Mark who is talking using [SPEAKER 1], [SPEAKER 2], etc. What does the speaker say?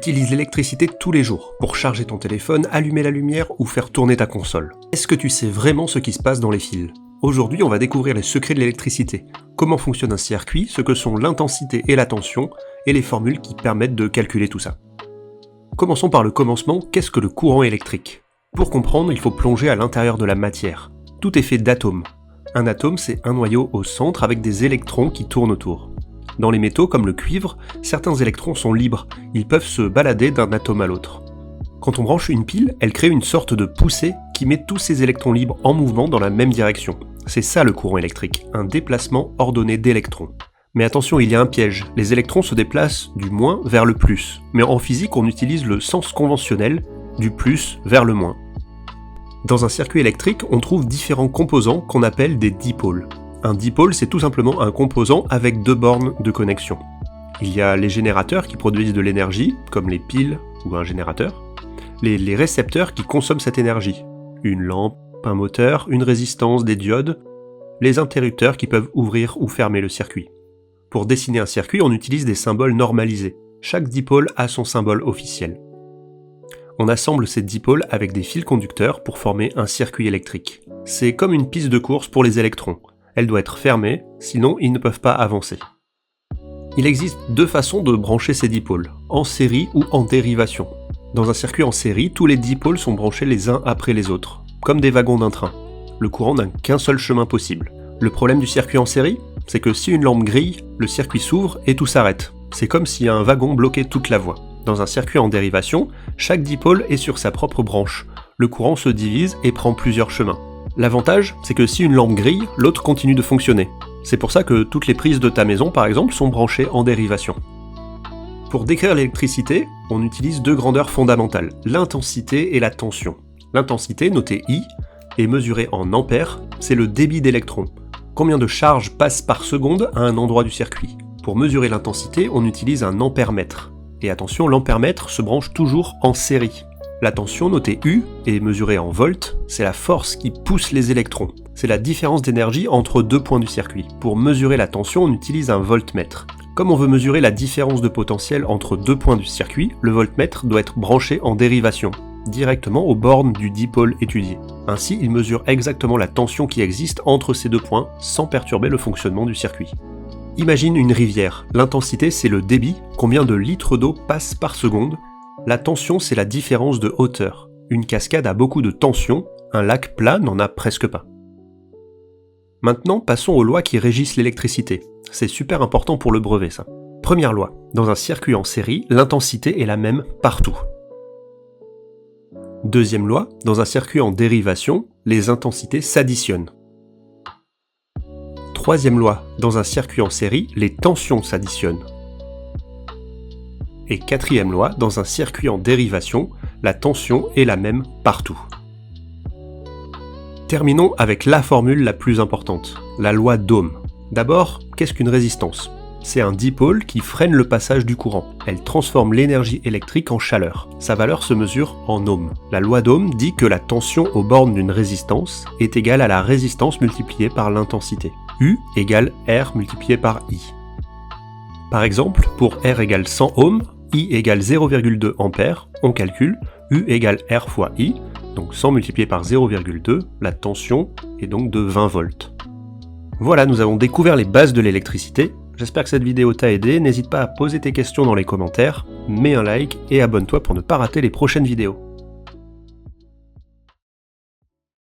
[SPEAKER 1] utilises l'électricité tous les jours pour charger ton téléphone, allumer la lumière ou faire tourner ta console. Est-ce que tu sais vraiment ce qui se passe dans les fils? Aujourd'hui, on va découvrir les secrets de l'électricité, comment fonctionne un circuit, ce que sont l'intensité et la tension, et les formules qui permettent de calculer tout ça. Commençons par le commencement, qu'est-ce que le courant électrique? Pour comprendre, il faut plonger à l'intérieur de la matière. Tout est fait d'atomes. Un atome, c'est un noyau au centre avec des électrons qui tournent autour. Dans les métaux comme le cuivre, certains électrons sont libres, ils peuvent se balader d'un atome à l'autre. Quand on branche une pile, elle crée une sorte de poussée qui met tous ces électrons libres en mouvement dans la même direction. C'est ça le courant électrique, un déplacement ordonné d'électrons. Mais attention, il y a un piège, les électrons se déplacent du moins vers le plus. Mais en physique, on utilise le sens conventionnel, du plus vers le moins. Dans un circuit électrique, on trouve différents composants qu'on appelle des dipôles. Un dipôle, c'est tout simplement un composant avec deux bornes de connexion. Il y a les générateurs qui produisent de l'énergie, comme les piles ou un générateur. Les récepteurs qui consomment cette énergie. Une lampe, un moteur, une résistance, des diodes. Les interrupteurs qui peuvent ouvrir ou fermer le circuit. Pour dessiner un circuit, on utilise des symboles normalisés. Chaque dipôle a son symbole officiel. On assemble ces dipôles avec des fils conducteurs pour former un circuit électrique. C'est comme une piste de course pour les électrons. Elle doit être fermée, sinon ils ne peuvent pas avancer. Il existe deux façons de brancher ces dipôles, en série ou en dérivation. Dans un circuit en série, tous les dipôles sont branchés les uns après les autres, comme des wagons d'un train. Le courant n'a qu'un seul chemin possible. Le problème du circuit en série, c'est que si une lampe grille, le circuit s'ouvre et tout s'arrête. C'est comme si un wagon bloquait toute la voie. Dans un circuit en dérivation, chaque dipôle est sur sa propre branche. Le courant se divise et prend plusieurs chemins. L'avantage, c'est que si une lampe grille, l'autre continue de fonctionner. C'est pour ça que toutes les prises de ta maison, par exemple, sont branchées en dérivation. Pour décrire l'électricité, on utilise deux grandeurs fondamentales, l'intensité et la tension. L'intensité, notée I, est mesurée en ampères, c'est le débit d'électrons. Combien de charges passent par seconde à un endroit du circuit? Pour mesurer l'intensité, on utilise un ampèremètre. Et attention, l'ampèremètre se branche toujours en série. La tension, notée U, est mesurée en volts, c'est la force qui pousse les électrons. C'est la différence d'énergie entre deux points du circuit. Pour mesurer la tension, on utilise un voltmètre. Comme on veut mesurer la différence de potentiel entre deux points du circuit, le voltmètre doit être branché en dérivation, directement aux bornes du dipôle étudié. Ainsi, il mesure exactement la tension qui existe entre ces deux points, sans perturber le fonctionnement du circuit. Imagine une rivière. L'intensité, c'est le débit, combien de litres d'eau passent par seconde. La tension, c'est la différence de hauteur. Une cascade a beaucoup de tension, un lac plat n'en a presque pas. Maintenant, passons aux lois qui régissent l'électricité. C'est super important pour le brevet, ça. Première loi, dans un circuit en série, l'intensité est la même partout. Deuxième loi, dans un circuit en dérivation, les intensités s'additionnent. Troisième loi, dans un circuit en série, les tensions s'additionnent. Et quatrième loi, dans un circuit en dérivation, la tension est la même partout. Terminons avec la formule la plus importante, la loi d'Ohm. D'abord, qu'est-ce qu'une résistance? C'est un dipôle qui freine le passage du courant. Elle transforme l'énergie électrique en chaleur. Sa valeur se mesure en ohms. La loi d'Ohm dit que la tension aux bornes d'une résistance est égale à la résistance multipliée par l'intensité. U égale R multiplié par I. Par exemple, pour R égale 100 ohms, I égale 0,2 ampères, on calcule U égale R fois I, donc 100 multiplié par 0,2, la tension est donc de 20 volts. Voilà, nous avons découvert les bases de l'électricité. J'espère que cette vidéo t'a aidé, n'hésite pas à poser tes questions dans les commentaires, mets un like et abonne-toi pour ne pas rater les prochaines vidéos.